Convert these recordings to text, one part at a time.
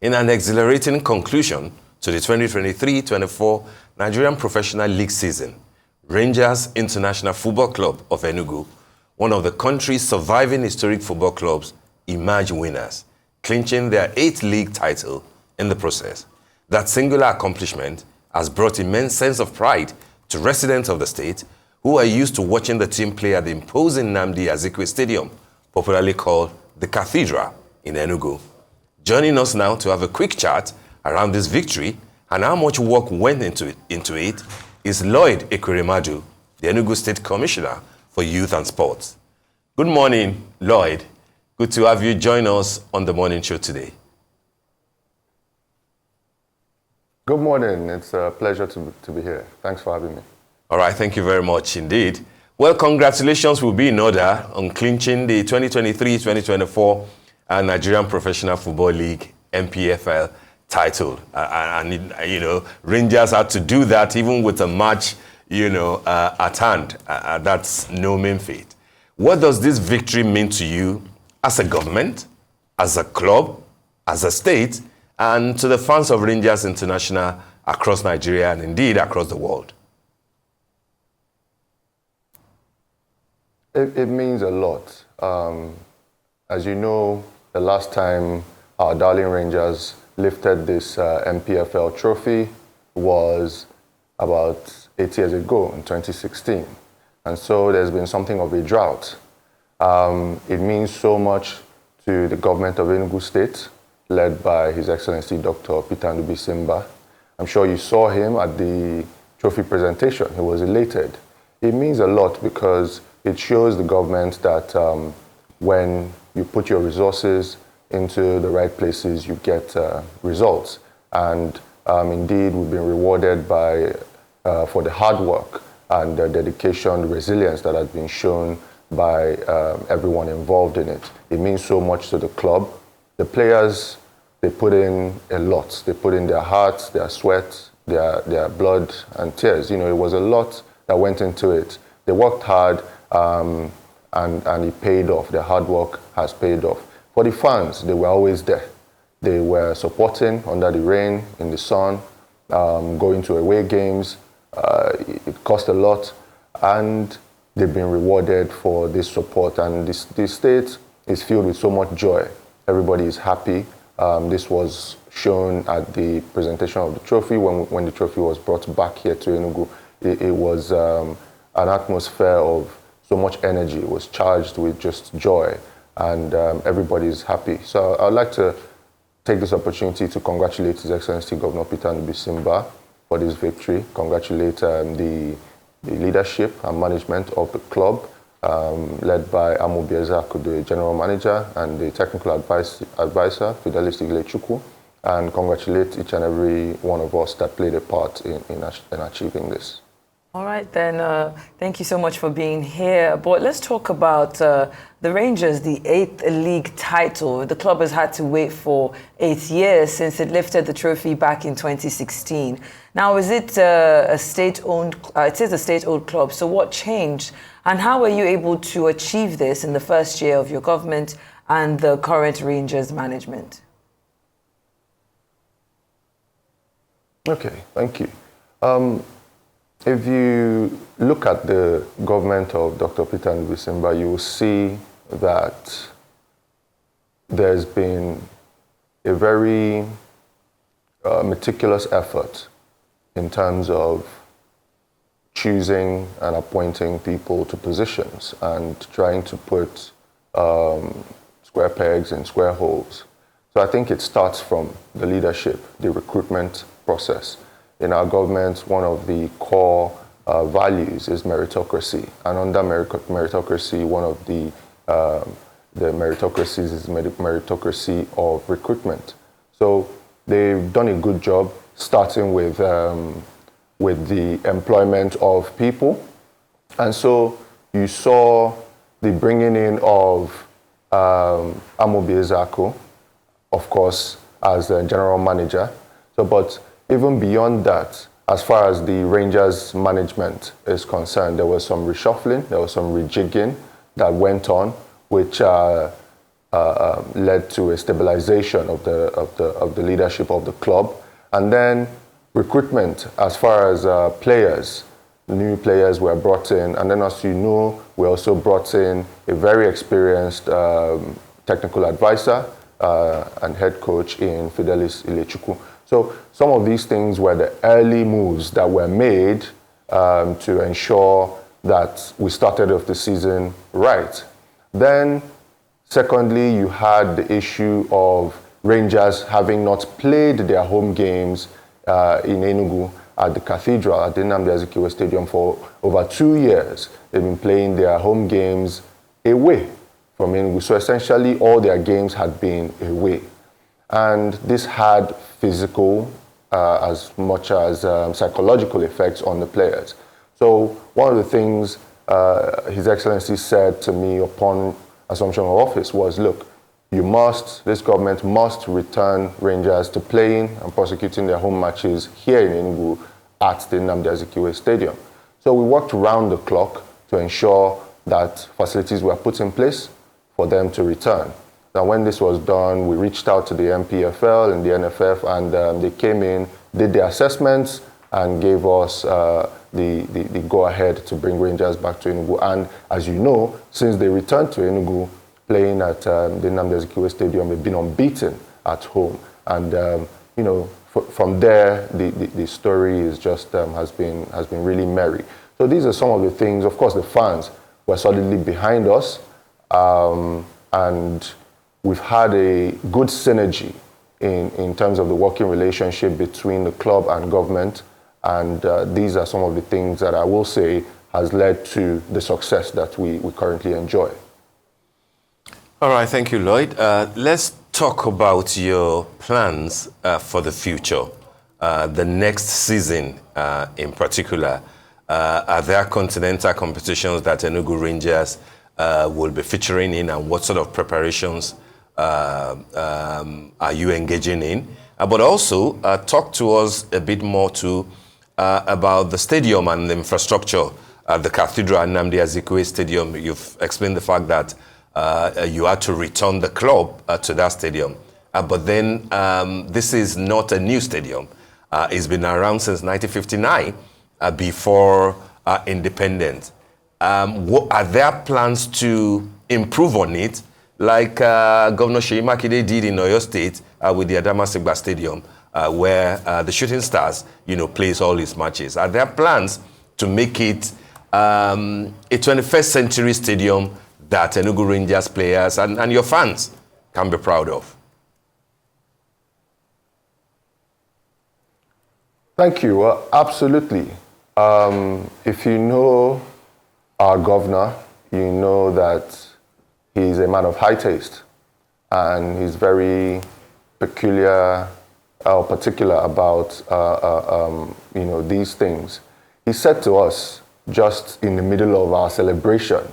In an exhilarating conclusion to the 2023-24 Nigerian Professional League season, Rangers International Football Club of Enugu, one of the country's surviving historic football clubs, emerged winners, clinching their 8th league title in the process. That singular accomplishment has brought immense sense of pride to residents of the state who are used to watching the team play at the imposing Nnamdi Azikiwe Stadium, popularly called the Cathedral in Enugu. Joining us now to have a quick chat around this victory and how much work went into it is Lloyd Ekweremadu, the Enugu State Commissioner for Youth and Sports. Good morning, Lloyd. Good to have you join us on the morning show today. Good morning. It's a pleasure to be here. Thanks for having me. All right, thank you very much indeed. Well, congratulations will be in order on clinching the 2023-2024 Nigerian Professional Football League NPFL title. Rangers had to do that even with a match, at hand. That's no mean feat. What does this victory mean to you as a government, as a club, as a state, and to the fans of Rangers International across Nigeria and indeed across the world? It means a lot. As you know, the last time our darling Rangers lifted this MPFL trophy was about 8 years ago in 2016. And so there's been something of a drought. It means so much to the government of Enugu State, led by His Excellency Dr. Peter Simba. I'm sure you saw him at the trophy presentation. He was elated. It means a lot because it shows the government that when you put your resources into the right places, you get results. And indeed, we've been rewarded for the hard work and the dedication, the resilience that has been shown by everyone involved in it. It means so much to the club. The players, they put in a lot. They put in their hearts, their sweat, their blood and tears. It was a lot that went into it. They worked hard, and it paid off. Their hard work has paid off. For the fans, they were always there. They were supporting under the rain, in the sun, going to away games. It cost a lot, and they've been rewarded for this support. And this state is filled with so much joy. Everybody is happy. This was shown at the presentation of the trophy when the trophy was brought back here to Enugu. It was an atmosphere of so much energy. It was charged with just joy, and everybody is happy. So I'd like to take this opportunity to congratulate His Excellency Governor Peter Simba for this victory, congratulate the leadership and management of the club, led by Amobi Ezeaku, the general manager, and the technical advisor, Fidelis Iglechukwu, and congratulate each and every one of us that played a part in achieving this. All right, then, thank you so much for being here. But let's talk about the Rangers, the 8th league title. The club has had to wait for 8 years since it lifted the trophy back in 2016. Now, is it a state-owned? It is a state-owned club. So what changed? And how were you able to achieve this in the first year of your government and the current Rangers management? Okay, thank you. If you look at the government of Dr. Peter Simba, you will see that there's been a very meticulous effort in terms of choosing and appointing people to positions and trying to put square pegs in square holes. So I think it starts from the leadership, the recruitment process. In our government, one of the core values is meritocracy. And under meritocracy, one of the meritocracies is meritocracy of recruitment. So they've done a good job starting with the employment of people. And so you saw the bringing in of Amobi Ezeaku, of course, as the general manager. But even beyond that, as far as the Rangers management is concerned, there was some reshuffling, there was some rejigging that went on, which led to a stabilization of the leadership of the club, and then recruitment as far as players. New players were brought in, and then, as you know, we also brought in a very experienced technical advisor and head coach in Fidelis Ilechukwu. So some of these things were the early moves that were made to ensure that we started off the season right. Then, secondly, you had the issue of Rangers having not played their home games in Enugu at the Cathedral at the Nnamdi Azikiwe Stadium for over 2 years. They've been playing their home games away from Enugu. So essentially, all their games had been away. And this had physical as much as psychological effects on the players. So one of the things His Excellency said to me upon assumption of office was, look, this government must return Rangers to playing and prosecuting their home matches here in Enugu at the Nnamdi Azikiwe Stadium. So we worked around the clock to ensure that facilities were put in place for them to return. Now, when this was done, we reached out to the MPFL and the NFF, and they came in, did the assessments, and gave us the go-ahead to bring Rangers back to Enugu. And as you know, since they returned to Enugu, playing at the Nnamdi Azikiwe Stadium, they've been unbeaten at home. And you know, from there, the story is just has been really merry. So these are some of the things. Of course, the fans were solidly behind us, and we've had a good synergy in terms of the working relationship between the club and government. And these are some of the things that I will say has led to the success that we currently enjoy. All right, thank you, Lloyd. Let's talk about your plans for the future, the next season in particular. Are there continental competitions that Enugu Rangers will be featuring in, and what sort of preparations are you engaging in? But also, talk to us a bit more too about the stadium and the infrastructure at the Cathedral and Nnamdi Azikiwe Stadium. You've explained the fact that you had to return the club to that stadium. But then this is not a new stadium. It's been around since 1959, before independence. What are there plans to improve on it, like Governor Seyi Makinde did in Oyo State with the Adamasingba Stadium, where the Shooting Stars, plays all its matches? Are there plans to make it a 21st century stadium that Enugu Rangers players and your fans can be proud of? Thank you. Absolutely. If you know our governor, you know that he's a man of high taste, and he's very particular about these things. He said to us just in the middle of our celebration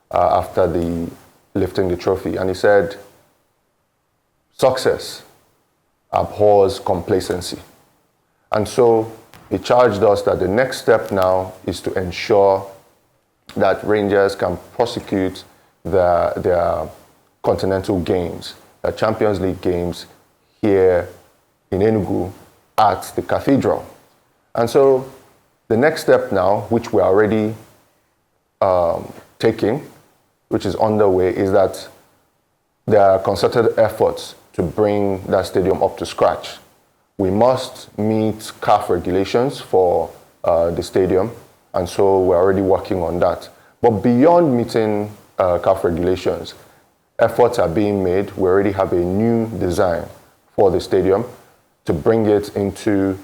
after the lifting the trophy, and he said, "Success abhors complacency." And so he charged us that the next step now is to ensure that Rangers can prosecute their continental games, their Champions League games here in Enugu at the Cathedral. And so the next step now, which we're already taking, which is underway, is that there are concerted efforts to bring that stadium up to scratch. We must meet CAF regulations for the stadium, and so we're already working on that. But beyond meeting CAF regulations, efforts are being made. We already have a new design for the stadium to bring it into,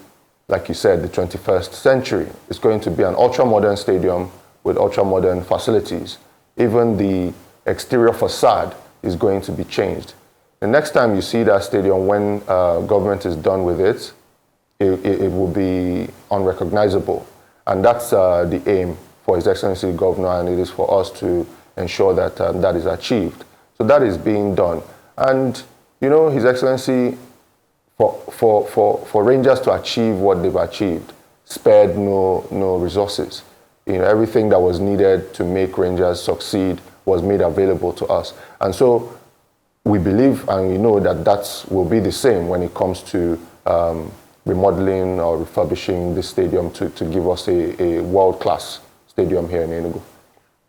like you said, the 21st century. It's going to be an ultra-modern stadium with ultra-modern facilities. Even the exterior facade is going to be changed. The next time you see that stadium, when government is done with it, it will be unrecognizable. And that's the aim for His Excellency the Governor, and it is for us to ensure that that is achieved. So that is being done. And, His Excellency, for Rangers to achieve what they've achieved, spared no resources. Everything that was needed to make Rangers succeed was made available to us. And so we believe and we know that that will be the same when it comes to remodeling or refurbishing this stadium to give us a world-class stadium here in Enugu.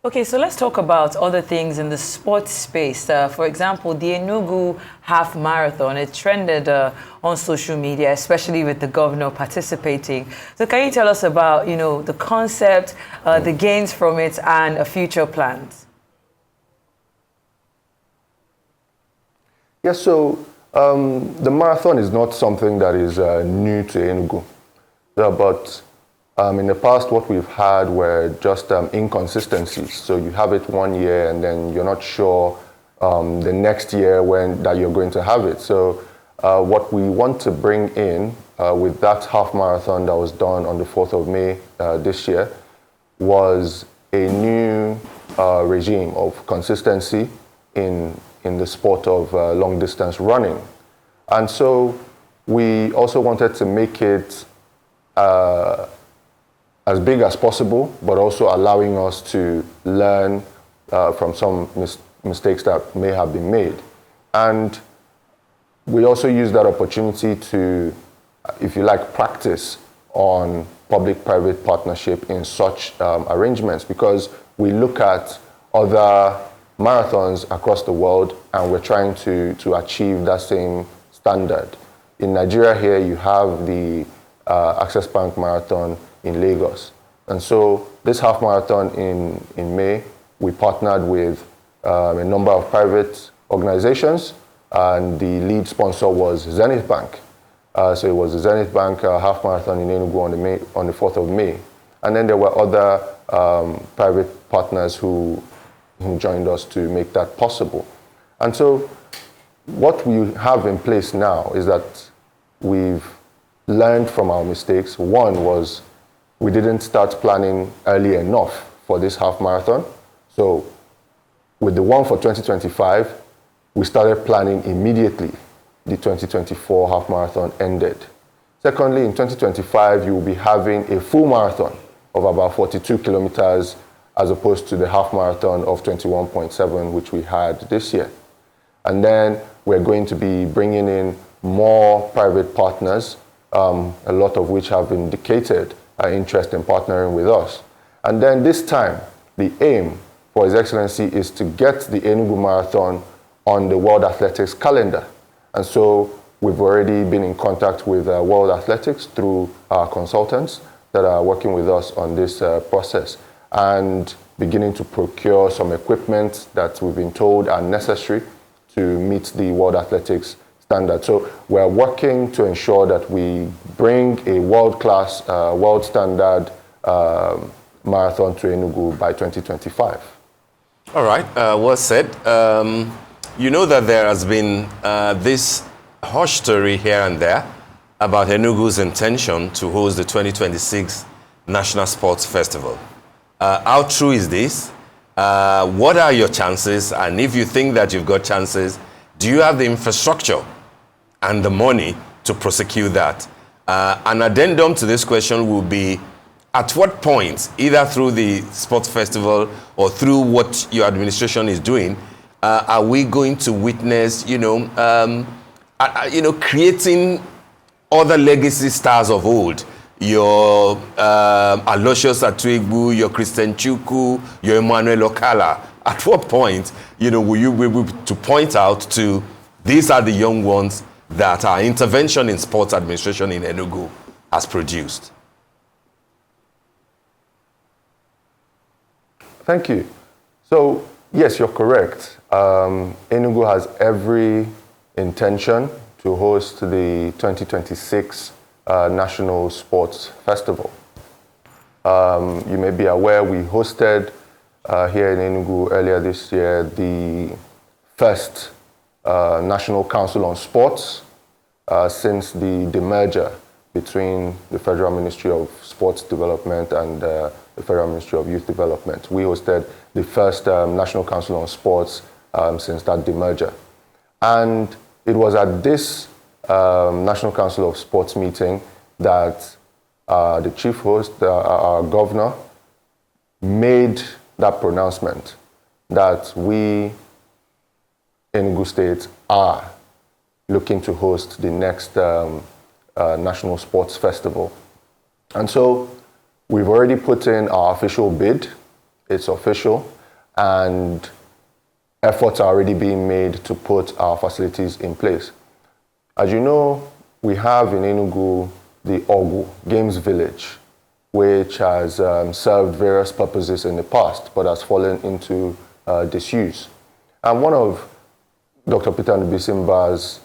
Okay, so let's talk about other things in the sports space. For example, the Enugu half marathon, it trended on social media, especially with the governor participating. So can you tell us about, the concept, the gains from it, and future plans? Yes, so the marathon is not something that is new to Enugu. But in the past, what we've had were just inconsistencies. So you have it one year and then you're not sure the next year that you're going to have it. So what we want to bring in with that half marathon that was done on the 4th of May this year was a new regime of consistency in the sport of long distance running. And so we also wanted to make it as big as possible, but also allowing us to learn from some mistakes that may have been made. And we also use that opportunity to, if you like, practice on public-private partnership in such arrangements, because we look at other marathons across the world and we're trying to achieve that same standard. In Nigeria here, you have the Access Bank Marathon in Lagos. And so this half marathon in May, we partnered with a number of private organizations, and the lead sponsor was Zenith Bank. So it was the Zenith Bank half marathon in Enugu on the 4th of May. And then there were other private partners who joined us to make that possible. And so what we have in place now is that we've learned from our mistakes. One was we didn't start planning early enough for this half marathon. So with the one for 2025, we started planning immediately. The 2024 half marathon ended. Secondly, in 2025, you will be having a full marathon of about 42 kilometers as opposed to the half marathon of 21.7, which we had this year. And then we're going to be bringing in more private partners, a lot of which have indicated an interest in partnering with us. And then this time, the aim for His Excellency is to get the Enugu Marathon on the World Athletics calendar. And so we've already been in contact with World Athletics through our consultants that are working with us on this process and beginning to procure some equipment that we've been told are necessary to meet the World Athletics standard. So we're working to ensure that we bring a world-class, world standard marathon to Enugu by 2025. All right, well said. You know that there has been this hush story here and there about Enugu's intention to host the 2026 National Sports Festival. How true is this? What are your chances? And if you think that you've got chances, do you have the infrastructure and the money to prosecute that? An addendum to this question will be, at what point, either through the sports festival or through what your administration is doing, are we going to witness, creating other legacy stars of old? Your Aloysius Atuegbu, your Christian Chukwu, your Emmanuel Okala. At what point, will you be able to point out to these are the young ones that our intervention in sports administration in Enugu has produced? Thank you. So, yes, you're correct. Enugu has every intention to host the 2026 National Sports Festival. You may be aware we hosted here in Enugu earlier this year the first National Council on Sports since the demerger between the Federal Ministry of Sports Development and the Federal Ministry of Youth Development. We hosted the first National Council on Sports since that demerger. And it was at this National Council of Sports meeting that the chief host, our governor, made that pronouncement that we Enugu State are looking to host the next National Sports Festival. And so we've already put in our official bid. It's official, and efforts are already being made to put our facilities in place. As you know, we have in Enugu the Ogu Games Village, which has served various purposes in the past, but has fallen into disuse. And one of Dr. Peter Ndubuisimba's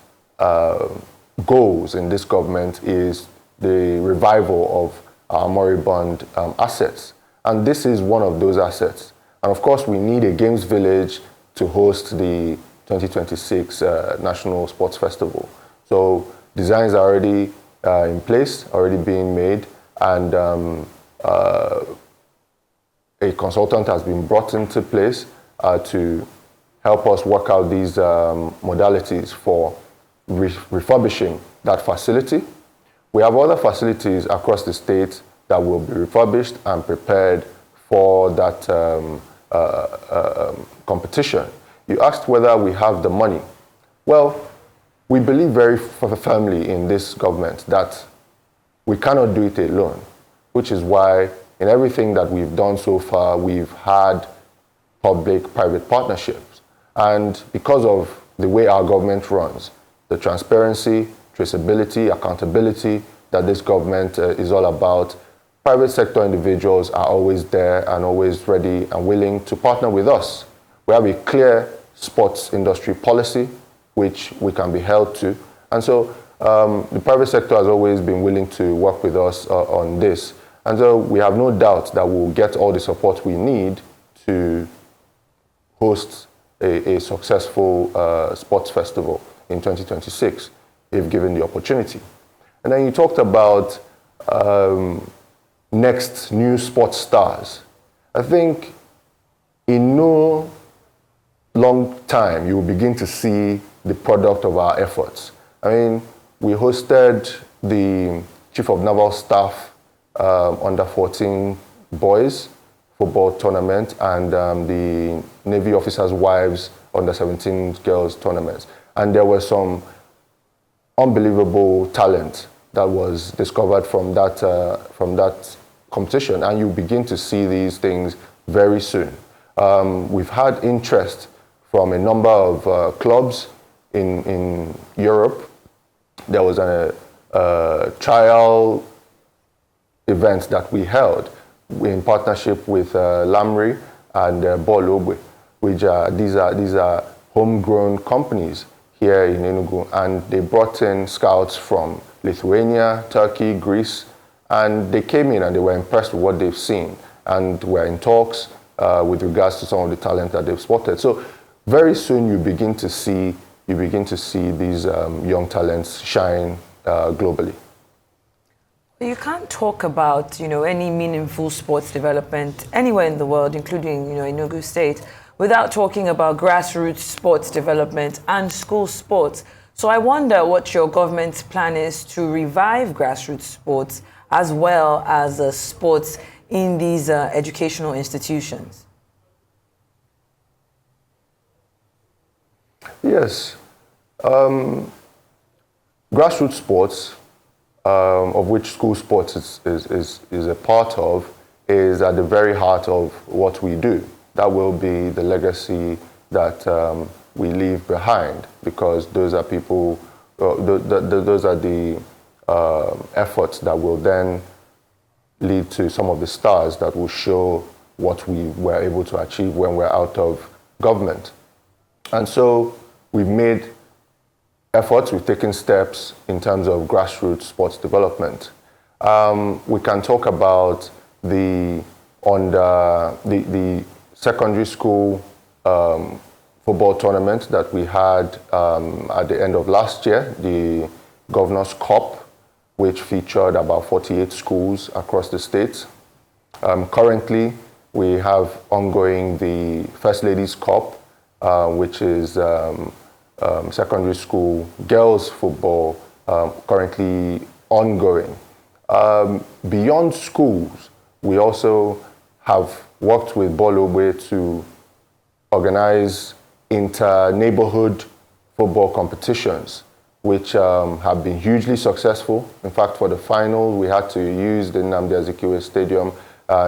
goals in this government is the revival of our moribund assets. And this is one of those assets. And of course, we need a games village to host the 2026 National Sports Festival. So designs are already in place, already being made, and a consultant has been brought into place to help us work out these modalities for refurbishing that facility. We have other facilities across the state that will be refurbished and prepared for that competition. You asked whether we have the money. Well, we believe very firmly in this government that we cannot do it alone, which is why in everything that we've done so far, we've had public-private partnerships. And because of the way our government runs, the transparency, traceability, accountability that this government is all about, private sector individuals are always there and always ready and willing to partner with us. We have a clear sports industry policy, which we can be held to. And so the private sector has always been willing to work with us on this. And so we have no doubt that we'll get all the support we need to host a successful sports festival in 2026, if given the opportunity. And then you talked about next new sports stars. I think in no long time, you will begin to see the product of our efforts. I mean, we hosted the Chief of Naval Staff under 14 boys football tournament and the Navy officers' wives under 17 girls tournaments. And there was some unbelievable talent that was discovered from that competition. And you begin to see these things very soon. We've had interest from a number of clubs in Europe. There was a trial event that we held in partnership with Lamri and Bologwe, which these are homegrown companies here in Enugu, and they brought in scouts from Lithuania, Turkey, Greece, and they came in and they were impressed with what they've seen, and were in talks with regards to some of the talent that they've spotted. So very soon you begin to see these young talents shine globally. You can't talk about, any meaningful sports development anywhere in the world, including, Enugu State, without talking about grassroots sports development and school sports. So I wonder what your government's plan is to revive grassroots sports as well as sports in these educational institutions. Yes. Grassroots sports, of which school sports is a part of, is at the very heart of what we do. That will be the legacy that we leave behind, because those are people, those are the efforts that will then lead to some of the stars that will show what we were able to achieve when we're out of government. And so we've made efforts, we've taken steps in terms of grassroots sports development. We can talk about the secondary school football tournament that we had at the end of last year, the Governor's Cup, which featured about 48 schools across the state. Currently, we have ongoing the First Ladies Cup, which is secondary school girls football, currently ongoing. Beyond schools, we also have worked with Bologwe to organize inter-neighborhood football competitions, which have been hugely successful. In fact, for the final, we had to use the Nnamdi Azikiwe Stadium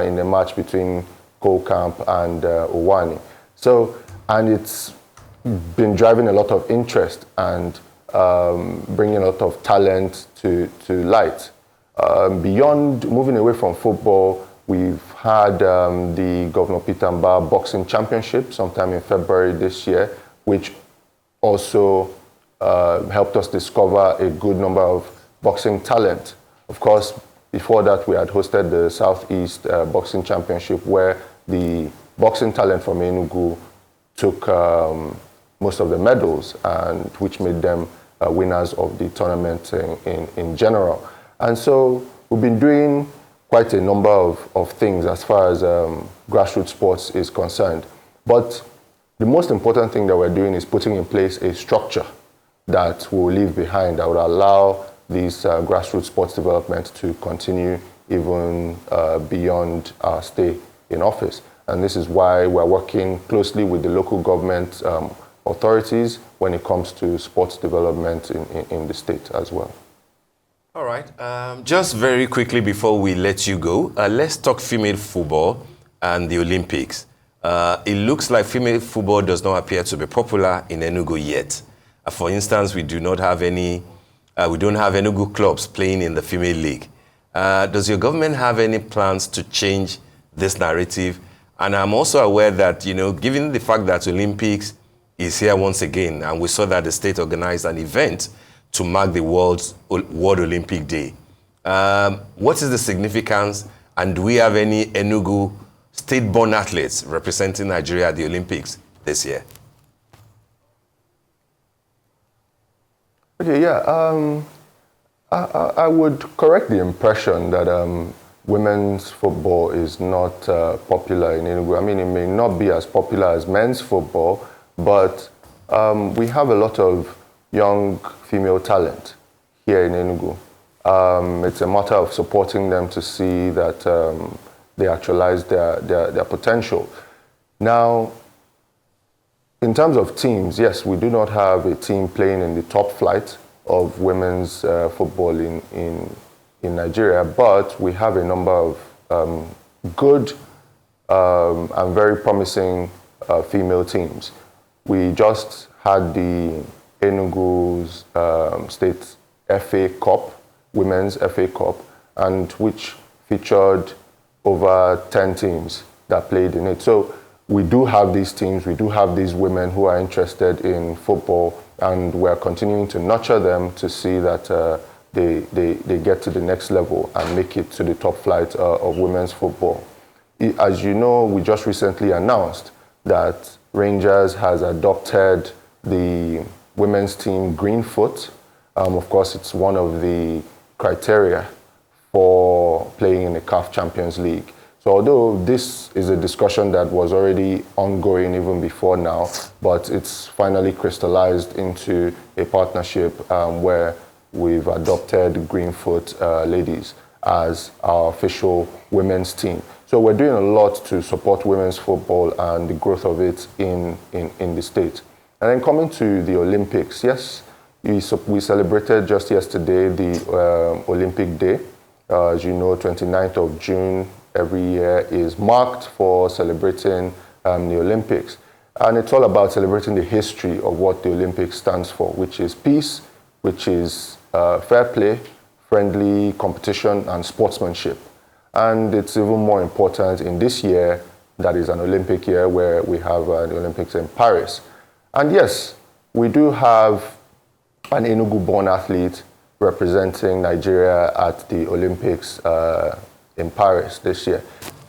in the match between Cole Camp and Owani. So, and it's been driving a lot of interest and bringing a lot of talent to light. Beyond moving away from football, we've had the Governor Peter Mbah Boxing Championship sometime in February this year, which also helped us discover a good number of boxing talent. Of course, before that, we had hosted the Southeast Boxing Championship, where the boxing talent from Enugu took most of the medals, and which made them winners of the tournament in general. And so we've been doing quite a number of things as far as grassroots sports is concerned. But the most important thing that we're doing is putting in place a structure that we'll leave behind that would allow these grassroots sports development to continue even beyond our stay in office. And this is why we're working closely with the local government authorities when it comes to sports development in the state as well. All right. Just very quickly before we let you go, let's talk female football and the Olympics. It looks like female football does not appear to be popular in Enugu yet. For instance, we don't have Enugu clubs playing in the female league. Does your government have any plans to change this narrative? And I'm also aware that, given the fact that Olympics is here once again, and we saw that the state organized an event to mark the World Olympic Day. What is the significance, and do we have any Enugu state-born athletes representing Nigeria at the Olympics this year? Okay, yeah. I would correct the impression that women's football is not popular in Enugu. I mean, it may not be as popular as men's football, but we have a lot of young female talent here in Enugu. It's a matter of supporting them to see that they actualize their potential. Now, in terms of teams, yes, we do not have a team playing in the top flight of women's football in Nigeria, but we have a number of good and very promising female teams. We just had the Enugu's State FA Cup, Women's FA Cup, and which featured over 10 teams that played in it. So we do have these teams, we do have these women who are interested in football, and we're continuing to nurture them to see that they get to the next level and make it to the top flight of women's football. As you know, we just recently announced that Rangers has adopted the women's team Greenfoot. Of course, it's one of the criteria for playing in the CAF Champions League. So although this is a discussion that was already ongoing even before now, but it's finally crystallized into a partnership where we've adopted Greenfoot ladies as our official women's team. So we're doing a lot to support women's football and the growth of it in the state. And then coming to the Olympics, yes, we celebrated just yesterday the Olympic Day. As you know, 29th of June every year is marked for celebrating the Olympics. And it's all about celebrating the history of what the Olympics stands for, which is peace, which is fair play, friendly competition, and sportsmanship. And it's even more important in this year, that is an Olympic year, where we have the Olympics in Paris. And yes, we do have an Enugu-born athlete representing Nigeria at the Olympics in Paris this year.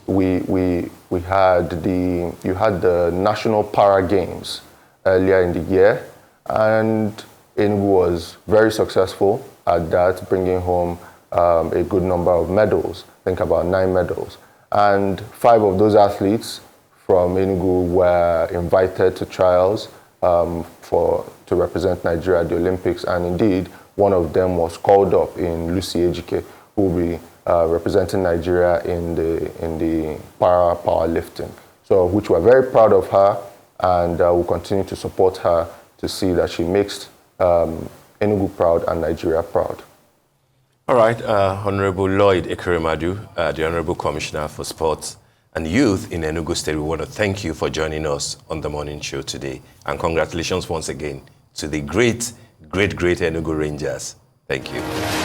You had the National Para Games earlier in the year, and Enugu was very successful at that, bringing home a good number of medals, I think about 9 medals. And 5 of those athletes from Enugu were invited to trials to represent Nigeria at the Olympics, and indeed, one of them was called up in Lucy Ejike, who will be representing Nigeria in the para powerlifting. So, which we're very proud of her, and we'll continue to support her to see that she makes Enugu proud and Nigeria proud. All right, Honorable Lloyd Ekweremadu, the Honorable Commissioner for Sports and Youth in Enugu State, we want to thank you for joining us on the morning show today. And congratulations once again to the great Enugu Rangers. Thank you.